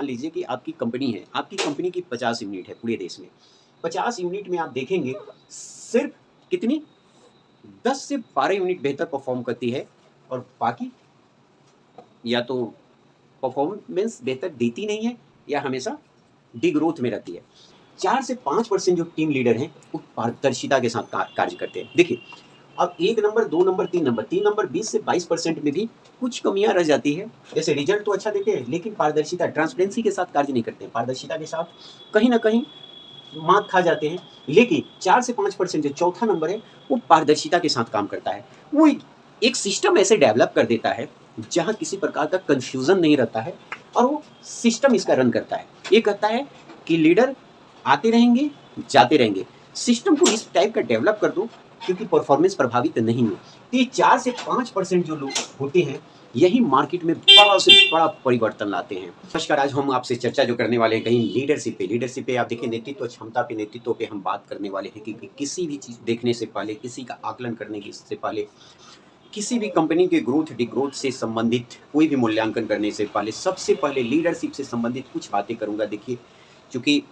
मान लीजिए कि आपकी कंपनी है, आपकी कंपनी की 50 यूनिट है पूरे देश में। 50 यूनिट में आप देखेंगे सिर्फ़ कितनी 10 से 12 यूनिट बेहतर परफ़ॉर्म करती है और बाकी या तो परफ़ॉर्मेंस बेहतर देती नहीं है या हमेशा डिग्रोथ में रहती है। 4 से 5% जो टीम लीडर हैं, वो पारदर्शिता के साथ कार्य करते हैं। देखिए, अब 1 नंबर, 2 नंबर, 3 नंबर 20 से 22% में भी कुछ कमियाँ रह जाती हैं। जैसे रिज़ल्ट तो अच्छा देते हैं, लेकिन पारदर्शिता, ट्रांसपेरेंसी के साथ कार्य नहीं करते हैं। पारदर्शिता के साथ कहीं न कहीं मात खा जाते हैं। लेकिन 4 से 5% जो चौथा नंबर है, वो पारदर्शिता के साथ काम करता है। वो एक सिस्टम ऐसे डेवलप कर देता है, जहाँ किसी प्रकार का कन्फ्यूज़न नहीं रहता है और वो सिस्टम इसका रन करता है। ये कहता है कि लीडर आते रहेंगे, जाते रहेंगे। सिस्टम को इस टाइप का डेवलप कर दो क्योंकि परफॉर्मेंस प्रभावित नहीं हो। तो ये 4 से 5% जो लोग होते हैं, यही मार्केट में बड़ा से बड़ा परिवर्तन लाते हैं। नमस्कार, आज हम आपसे चर्चा जो करने वाले हैं कहीं लीडरशिप पे आप देखिए नेतृत्व क्षमता पे, नेतृत्व पे हम बात करने वाले हैं कि किसी भी चीज़ देखने से पहले, किसी का आकलन करने की से पहले, किसी भी कंपनी के ग्रोथ डिग्रोथ से संबंधित कोई भी मूल्यांकन करने से पहले सबसे पहले लीडरशिप से संबंधित कुछ बातें करूँगा। देखिए, चूँकि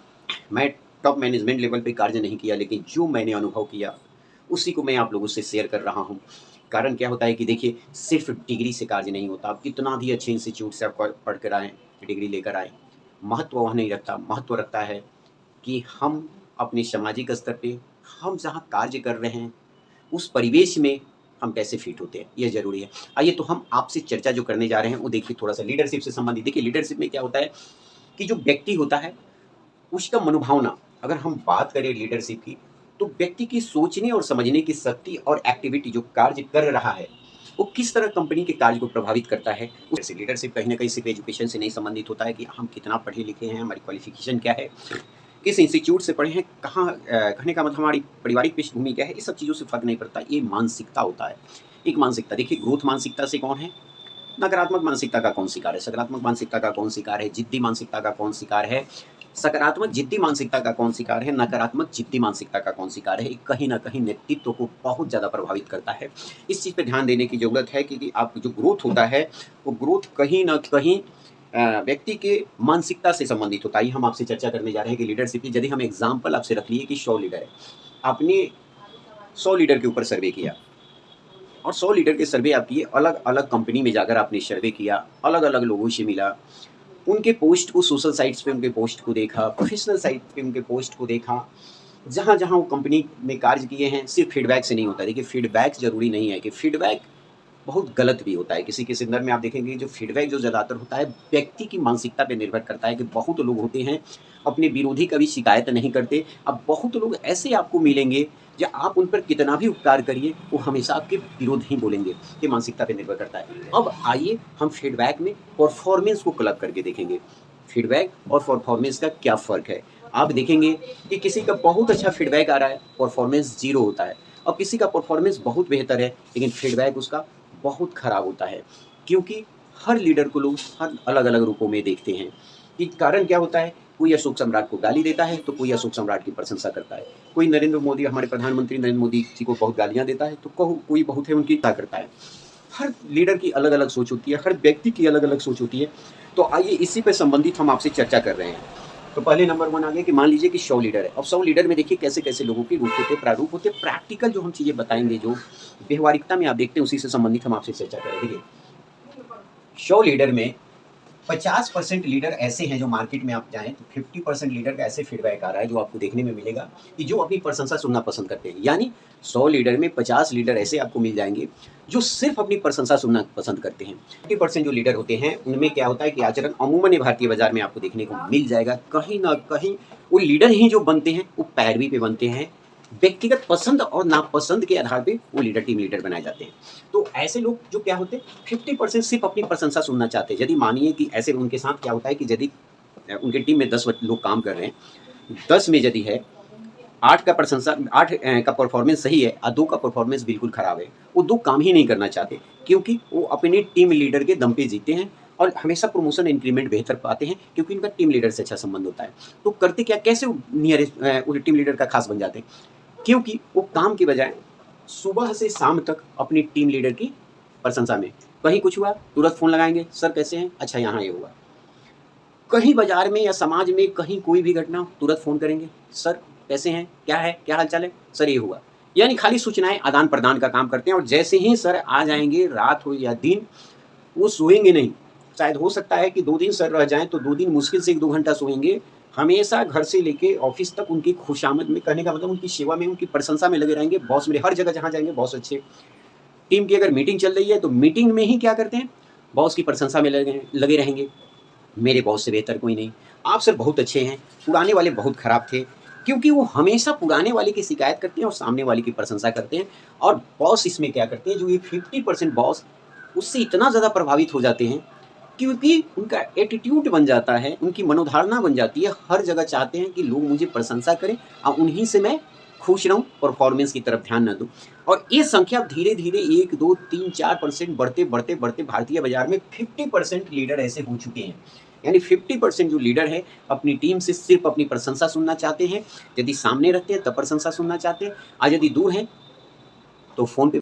मैं टॉप मैनेजमेंट लेवल पे कार्य नहीं किया, लेकिन जो मैंने अनुभव किया, उसी को मैं आप लोगों से शेयर कर रहा हूँ। कारण क्या होता है कि देखिए, सिर्फ़ डिग्री से कार्य नहीं होता। आप कितना भी अच्छे इंस्टीट्यूट से आप पढ़ कर आएँ, डिग्री लेकर आएँ, महत्व वह नहीं रखता। महत्व रखता है कि हम अपने सामाजिक स्तर पे, हम जहाँ कार्य कर रहे हैं, उस परिवेश में हम कैसे फिट होते हैं, ये ज़रूरी है। आइए तो हम आपसे चर्चा जो करने जा रहे हैं, वो देखिए थोड़ा-सा लीडरशिप से संबंधित। देखिए, लीडरशिप में क्या होता है कि जो व्यक्ति होता है, उसका मनोभावना, अगर हम बात करें लीडरशिप की, तो व्यक्ति की सोचने और समझने की शक्ति और एक्टिविटी जो कार्य कर रहा है, वो किस तरह कंपनी के कार्य को प्रभावित करता है। उससे लीडरशिप कहीं न कहीं सिर्फ़ एजुकेशन से नहीं संबंधित होता है कि हम कितना पढ़े लिखे हैं, हमारी क्वालिफ़िकेशन क्या है, किस इंस्टीट्यूट से पढ़े हैं, कहाँ कहने का मतलब हमारी पारिवारिक पृष्ठभूमि क्या है, ये सब चीज़ों से फ़र्क नहीं पड़ता। ये मानसिकता होता है। एक मानसिकता देखिए, ग्रोथ मानसिकता से कौन है, नकारात्मक मानसिकता का कौन शिकार है, सकारात्मक मानसिकता का कौन शिकार है, जिद्दी मानसिकता का कौन शिकार है, सकारात्मक जिद्दी मानसिकता का कौन शिकार है, नकारात्मक जिद्दी मानसिकता का कौन शिकार है। ये कहीं न कहीं नेतृत्व को बहुत ज़्यादा प्रभावित करता है। इस चीज़ पे ध्यान देने की ज़रूरत है क्योंकि आप जो ग्रोथ होता है, वो ग्रोथ कहीं न कहीं व्यक्ति के मानसिकता से संबंधित होता है। ये हम आपसे चर्चा करने जा रहे हैं कि लीडरशिप की यदि हम एग्ज़ाम्पल आपसे रख लिए कि 100 लीडर है। आपने 100 लीडर के ऊपर सर्वे किया और 100 लीडर के सर्वे आप किए, अलग-अलग कंपनी में जाकर आपने सर्वे किया, अलग-अलग लोगों से मिला, उनके पोस्ट को सोशल साइट्स पे उनके पोस्ट को देखा, प्रोफ़ेशनल साइट पे उनके पोस्ट को देखा, जहाँ-जहाँ वो कंपनी में कार्य किए हैं, सिर्फ़ फीडबैक से नहीं होता है। देखिए, फीडबैक ज़रूरी नहीं है कि फीडबैक बहुत गलत भी होता है। किसी के संदर्भ में आप देखेंगे जो फीडबैक जो ज़्यादातर होता है, व्यक्ति की मानसिकता पे निर्भर करता है कि बहुत लोग होते हैं, अपने विरोधी का भी शिकायत नहीं करते। अब बहुत लोग ऐसे आपको मिलेंगे, जो आप उन पर कितना भी उपकार करिए, वो हमेशा आपके विरोध ही बोलेंगे। ये मानसिकता पे निर्भर करता है। अब आइए हम फीडबैक में परफ़ॉर्मेंस को क्लब करके देखेंगे। फीडबैक और परफ़ॉर्मेंस का क्या फ़र्क है? आप देखेंगे कि किसी का बहुत अच्छा फीडबैक आ रहा है, परफ़ॉर्मेंस 0 होता है और किसी का परफ़ॉर्मेंस बहुत बेहतर है, लेकिन फीडबैक उसका बहुत खराब होता है क्योंकि हर लीडर को लोग हर अलग-अलग रूपों में देखते हैं। कि कारण क्या होता है, कोई अशोक सम्राट को गाली देता है, तो कोई अशोक सम्राट की प्रशंसा करता है। कोई नरेंद्र मोदी हमारे प्रधानमंत्री नरेंद्र मोदी जी को बहुत गालियाँ देता है, तो कोई बहुत है उनकी करता है। हर लीडर की अलग-अलग सोच होती है, हर व्यक्ति की अलग-अलग सोच होती है। तो आइए इसी पे संबंधित हम आपसे चर्चा कर रहे हैं। तो पहले नंबर 1 आ गया कि मान लीजिए कि 100 लीडर है। अब 100 लीडर में देखिए कैसे-कैसे लोगों के रूप होते हैं, प्रारूप होते हैं, प्रैक्टिकल जो हम चीज़ें बताएँगे, जो व्यवहारिकता में आप देखते हैं, उसी से संबंधित हम आपसे चर्चा करें। देखिए, 100 लीडर में 50% लीडर ऐसे हैं जो मार्केट में आप जाएँ तो 50% लीडर का ऐसे फीडबैक आ रहा है जो आपको देखने में मिलेगा कि जो अपनी प्रशंसा सुनना पसंद करते हैं। यानी 100 लीडर में 50 लीडर ऐसे आपको मिल जाएँगे जो सिर्फ़ अपनी प्रशंसा सुनना पसंद करते हैं। 50% जो लीडर होते हैं उनमें क्या होता है कि आचरण अमूमन ये भारतीय बाज़ार में आपको देखने को मिल जाएगा। कहीं न कहीं वो लीडर ही जो बनते हैं वो पैरवी पे बनते हैं। व्यक्तिगत पसंद और नापसंद के आधार पे वो लीडर टीम लीडर बनाए जाते हैं। तो ऐसे लोग जो क्या होते हैं 50% सिर्फ़ अपनी प्रशंसा सुनना चाहते हैं। यदि मानिए कि ऐसे उनके साथ क्या होता है कि यदि उनकी टीम में 10 लोग काम कर रहे हैं, 10 में यदि है 8 का प्रशंसा 8 का परफ़ॉर्मेंस सही है और 2 का परफ़ॉर्मेंस बिल्कुल ख़राब है। वो 2 काम ही नहीं करना चाहते क्योंकि वो अपने टीम लीडर के दम पे जीते हैं और हमेशा प्रमोशन इंक्रीमेंट बेहतर पाते हैं क्योंकि उनका टीम लीडर से अच्छा संबंध होता है। तो करते क्या कैसे वो टीम लीडर का ख़ास बन जाते हैं? क्योंकि वो काम की बजाय सुबह से शाम तक अपनी टीम लीडर की प्रशंसा में, कहीं कुछ हुआ तुरंत फ़ोन लगाएँगे, सर कैसे हैं? अच्छा यहाँ ये हुआ। कहीं बाजार में या समाज में कहीं कोई भी घटना हो, तुरंत फ़ोन करेंगे, सर कैसे हैं? क्या है? क्या हाल-चाल है? सर ये हुआ। यानी खाली सूचनाएँ आदान-प्रदान का काम करते हैं और जैसे ही सर आ जाएँगे, रात हो या दिन, वो सोएँगे नहीं। शायद हो सकता है कि 2 दिन सर रह जाएँ, तो 2 दिन मुश्किल से 1-2 घंटा सोएँगे। हमेशा घर से लेके ऑफ़िस तक उनकी खुशामद में, कहने का मतलब उनकी सेवा में, उनकी प्रशंसा में लगे रहेंगे। बॉस मेरे, हर जगह जहाँ जाएँगे बॉस अच्छे। टीम की अगर मीटिंग चल रही है, तो मीटिंग में ही क्या करते हैं, बॉस की प्रशंसा में लगे रहेंगे। मेरे बॉस से बेहतर कोई नहीं, आप सर बहुत अच्छे हैं, पुराने वाले बहुत खराब थे। क्योंकि वो हमेशा पुराने वाले की शिकायत करते हैं और सामने वाले की प्रशंसा करते हैं। और बॉस इसमें क्या करते हैं, जो ये 50% बॉस उससे इतना ज़्यादा प्रभावित हो जाते हैं, क्योंकि उनका एटीट्यूड बन जाता है, उनकी मनोधारणा बन जाती है, हर जगह चाहते हैं कि लोग मुझे प्रशंसा करें और उन्हीं से मैं खुश रहूँ, परफॉर्मेंस की तरफ ध्यान ना दूँ। और ये संख्या धीरे-धीरे 1, 2, 3, 4% बढ़ते भारतीय बाज़ार में 50% लीडर ऐसे हो चुके हैं। यानी 50% जो लीडर है, अपनी टीम से सिर्फ़ अपनी प्रशंसा सुनना चाहते हैं। यदि सामने रहते हैं तब प्रशंसा सुनना चाहते हैं, और यदि दूर हैं तो फ़ोन पे